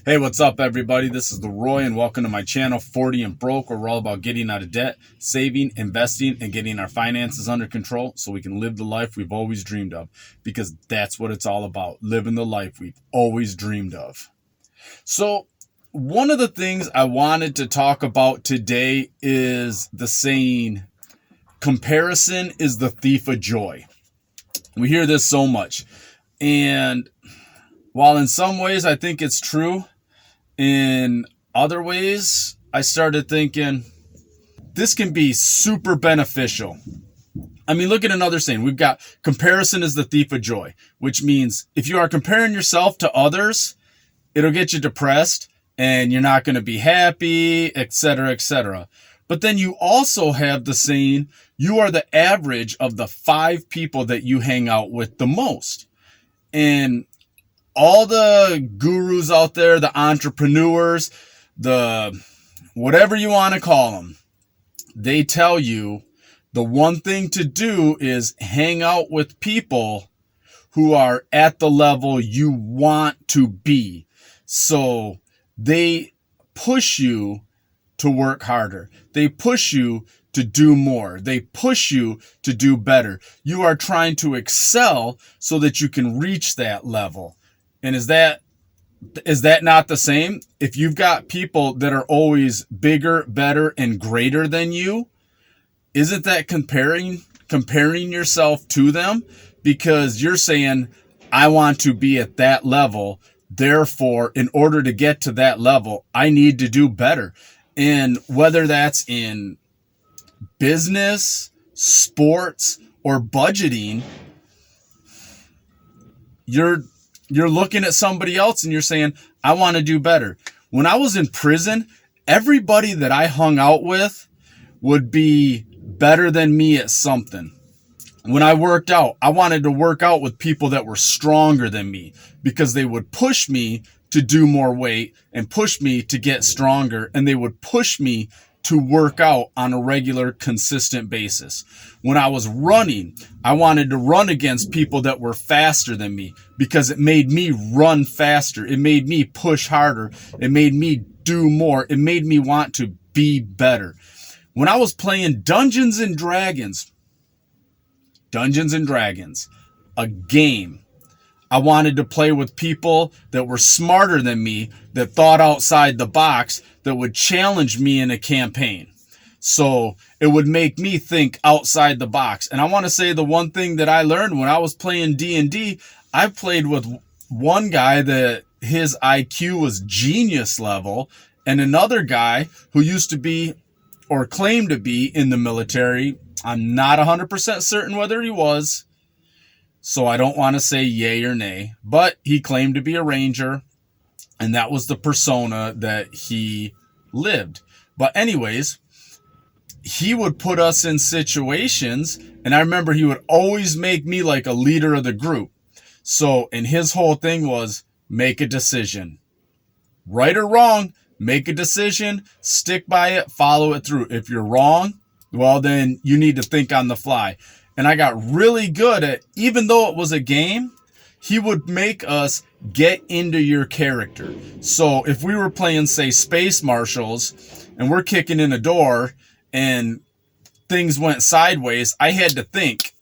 Hey, what's up, everybody? This is the Roy, and welcome to my channel, 40 and Broke, where we're all about getting out of debt, saving, investing, and getting our finances under control so we can live the life we've always dreamed of. Because that's what it's all about, living the life we've always dreamed of. So, one of the things I wanted to talk about today is the saying, comparison is the thief of joy. We hear this so much. And while in some ways I think it's true, in other ways I started thinking this can be super beneficial. I mean, look at another saying. We've got comparison is the thief of joy, which means if you are comparing yourself to others, it'll get you depressed and you're not going to be happy, etc., etc. But then you also have the saying, you are the average of the 5 people that you hang out with the most. And all the gurus out there, the entrepreneurs, the whatever you want to call them, they tell you the one thing to do is hang out with people who are at the level you want to be. So they push you to work harder. They push you to do more. They push you to do better. You are trying to excel so that you can reach that level. And is that not the same? If you've got people that are always bigger, better, and greater than you, isn't that comparing yourself to them? Because you're saying, I want to be at that level. Therefore, in order to get to that level, I need to do better. And whether that's in business, sports, or budgeting, you're looking at somebody else and you're saying, I want to do better. When I was in prison, everybody that I hung out with would be better than me at something. When I worked out, I wanted to work out with people that were stronger than me because they would push me to do more weight and push me to get stronger, and they would push me to work out on a regular, consistent basis. When I was running, I wanted to run against people that were faster than me because it made me run faster. It made me push harder. It made me do more. It made me want to be better. When I was playing Dungeons and Dragons, a game, I wanted to play with people that were smarter than me, that thought outside the box, that would challenge me in a campaign. So it would make me think outside the box. And I want to say the one thing that I learned when I was playing D&D, I played with one guy that his IQ was genius level, and another guy who used to be or claimed to be in the military. I'm not 100% certain whether he was, so I don't want to say yay or nay, but he claimed to be a ranger, and that was the persona that he lived. But anyways, he would put us in situations, and I remember he would always make me like a leader of the group. So, and his whole thing was make a decision. Right or wrong, make a decision, stick by it, follow it through. If you're wrong, well, then you need to think on the fly. And I got really good at, even though it was a game, he would make us get into your character. So if we were playing, say, Space Marshals, and we're kicking in a door and things went sideways, I had to think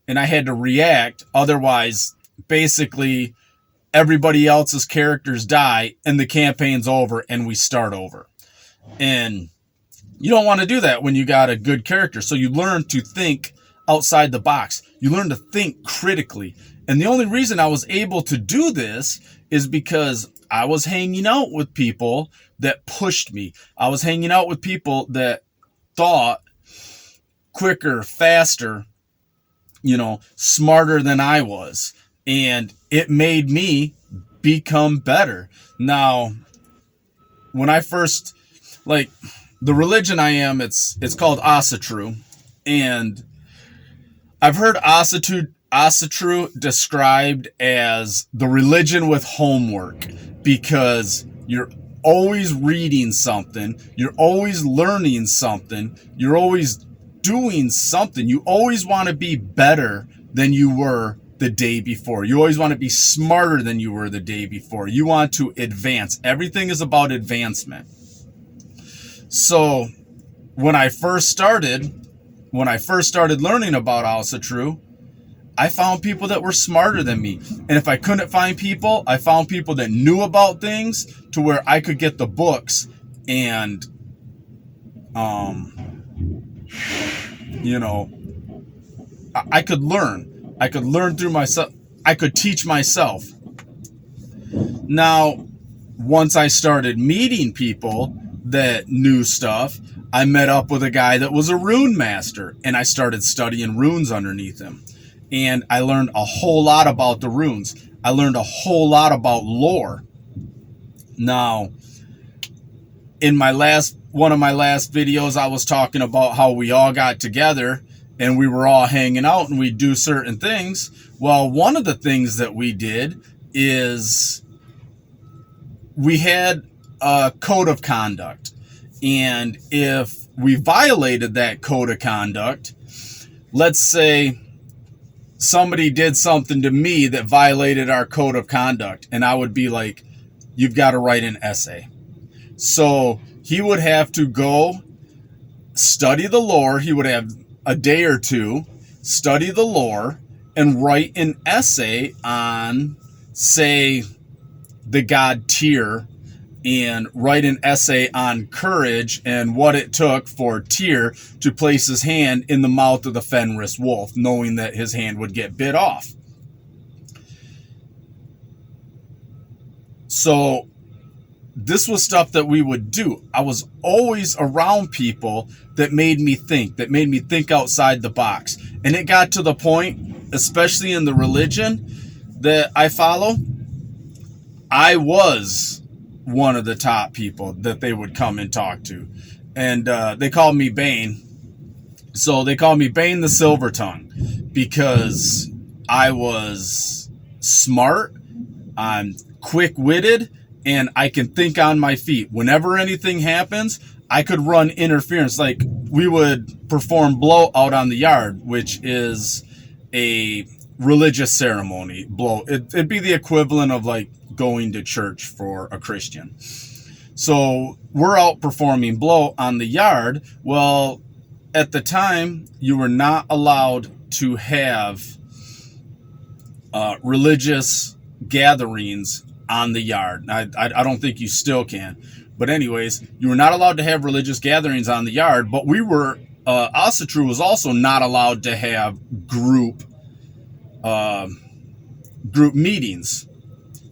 and I had to react. Otherwise, basically, everybody else's characters die and the campaign's over and we start over. And you don't want to do that when you got a good character. So you learn to think outside the box. You learn to think critically. And the only reason I was able to do this is because I was hanging out with people that pushed me. I was hanging out with people that thought quicker, faster, smarter than I was. And it made me become better. Now, when I first, the religion I am, it's called Asatru, and I've heard Asatru described as the religion with homework because you're always reading something, you're always learning something, you're always doing something. You always want to be better than you were the day before. You always want to be smarter than you were the day before. You want to advance. Everything is about advancement. So when I first started learning about Asatru, I found people that were smarter than me. And if I couldn't find people, I found people that knew about things to where I could get the books and, I could learn. I could learn through myself. I could teach myself. Now, once I started meeting people that knew stuff, I met up with a guy that was a rune master, and I started studying runes underneath him. And I learned a whole lot about the runes. I learned a whole lot about lore. Now, in one of my last videos, I was talking about how we all got together and we were all hanging out and we do certain things. Well, one of the things that we did is we had a code of conduct. And if we violated that code of conduct, let's say somebody did something to me that violated our code of conduct, and I would be like, you've got to write an essay. So he would have to go study the lore. He would have a day or two, study the lore, and write an essay on, say, the god Tyr, and write an essay on courage and what it took for Tyr to place his hand in the mouth of the Fenris wolf, knowing that his hand would get bit off. So this was stuff that we would do. I was always around people that made me think outside the box. And it got to the point, especially in the religion that I follow, I was one of the top people that they would come and talk to. And they called me Bane. So they called me Bane the Silver Tongue because I was smart, I'm quick-witted, and I can think on my feet. Whenever anything happens, I could run interference. Like, we would perform blow out on the yard, which is a religious ceremony. Blow. It'd be the equivalent of like going to church for a Christian. So we're out performing blow on the yard. Well, at the time, you were not allowed to have religious gatherings on the yard. I don't think you still can. But anyways, you were not allowed to have religious gatherings on the yard, but we were, Asatru was also not allowed to have group meetings,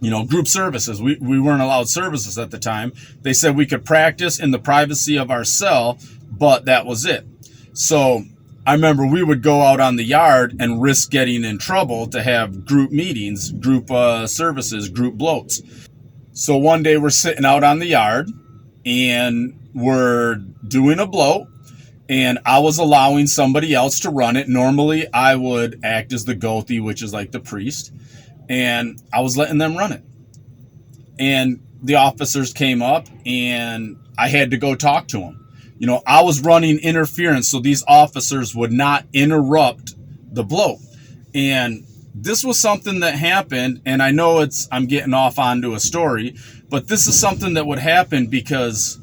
group services. We weren't allowed services at the time. They said we could practice in the privacy of our cell, but that was it. So I remember we would go out on the yard and risk getting in trouble to have group meetings, group services, group bloats. So one day we're sitting out on the yard and we're doing a bloat, and I was allowing somebody else to run it. Normally I would act as the Gothi, which is like the priest, and I was letting them run it. And the officers came up and I had to go talk to them. I was running interference so these officers would not interrupt the bloat. And this was something that happened, and I know I'm getting off onto a story, but this is something that would happen because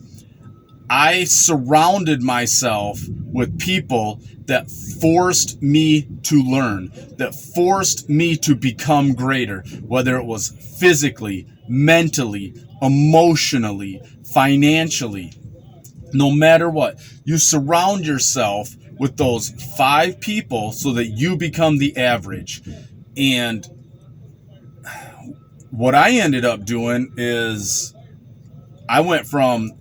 I surrounded myself with people that forced me to learn, that forced me to become greater, whether it was physically, mentally, emotionally, financially, no matter what. You surround yourself with those 5 people so that you become the average. And what I ended up doing is I went from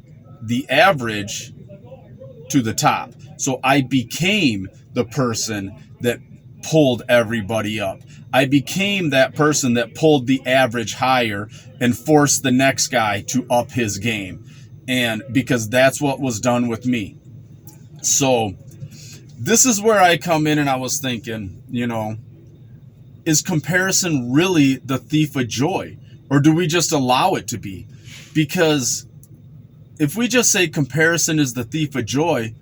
the average to the top. So I became the person that pulled everybody up. I became that person that pulled the average higher and forced the next guy to up his game. And because that's what was done with me. So this is where I come in, and I was thinking, is comparison really the thief of joy? Or do we just allow it to be? Because if we just say comparison is the thief of joy,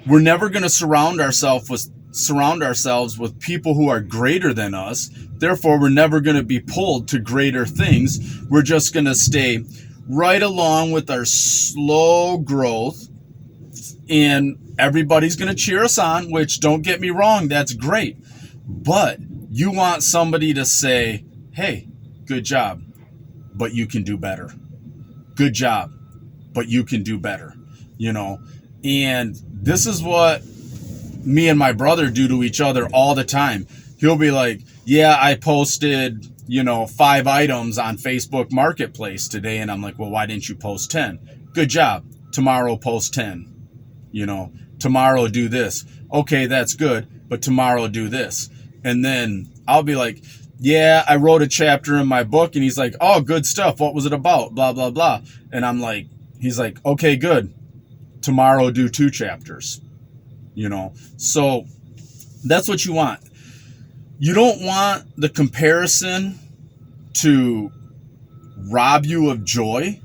we're never going to surround ourselves surround ourselves with people who are greater than us. Therefore, we're never going to be pulled to greater things. We're just going to stay right along with our slow growth, and everybody's going to cheer us on, which, don't get me wrong, that's great. But you want somebody to say, hey, good job, but you can do better. Good job, but you can do better, you know? And this is what me and my brother do to each other all the time. He'll be like, yeah, I posted, 5 items on Facebook Marketplace today. And I'm like, well, why didn't you post 10? Good job. Tomorrow post 10. Tomorrow do this. Okay, that's good. But tomorrow do this. And then I'll be like, yeah, I wrote a chapter in my book. And he's like, oh, good stuff. What was it about? Blah, blah, blah. And I'm like, he's like, okay, good. Tomorrow do 2 chapters. So that's what you want. You don't want the comparison to rob you of joy,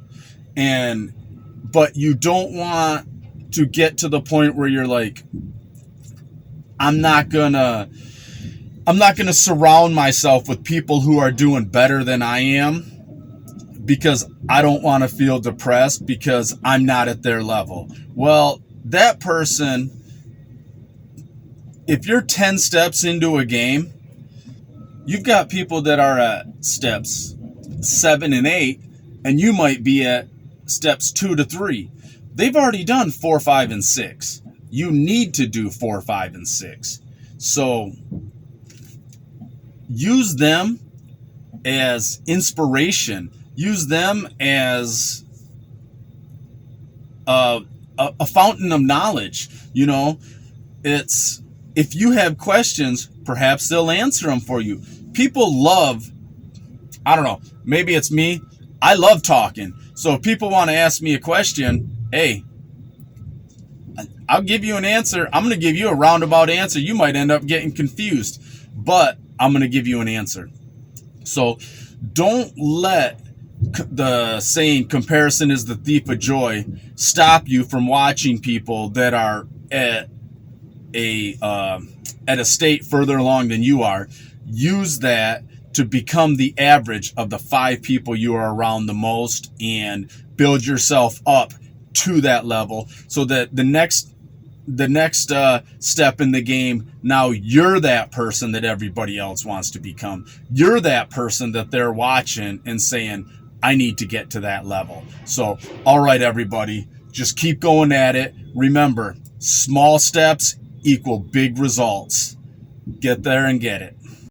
but you don't want to get to the point where you're like, I'm not gonna surround myself with people who are doing better than I am, because I don't want to feel depressed because I'm not at their level. Well, that person, if you're 10 steps into a game, you've got people that are at steps 7 and 8, and you might be at steps 2 to 3. They've already done 4, 5, and 6. You need to do 4, 5, and 6. So use them as inspiration. Use them as a fountain of knowledge. It's, if you have questions, perhaps they'll answer them for you. People love, I don't know, maybe it's me. I love talking. So if people want to ask me a question, hey, I'll give you an answer. I'm going to give you a roundabout answer. You might end up getting confused, but I'm going to give you an answer. So don't let the saying comparison is the thief of joy stop you from watching people that are at a state further along than you are. Use that to become the average of the 5 people you are around the most, and build yourself up to that level, so that the next step in the game, now you're that person that everybody else wants to become. You're that person that they're watching and saying, I need to get to that level. So, all right, everybody, just keep going at it. Remember, small steps equal big results. Get there and get it.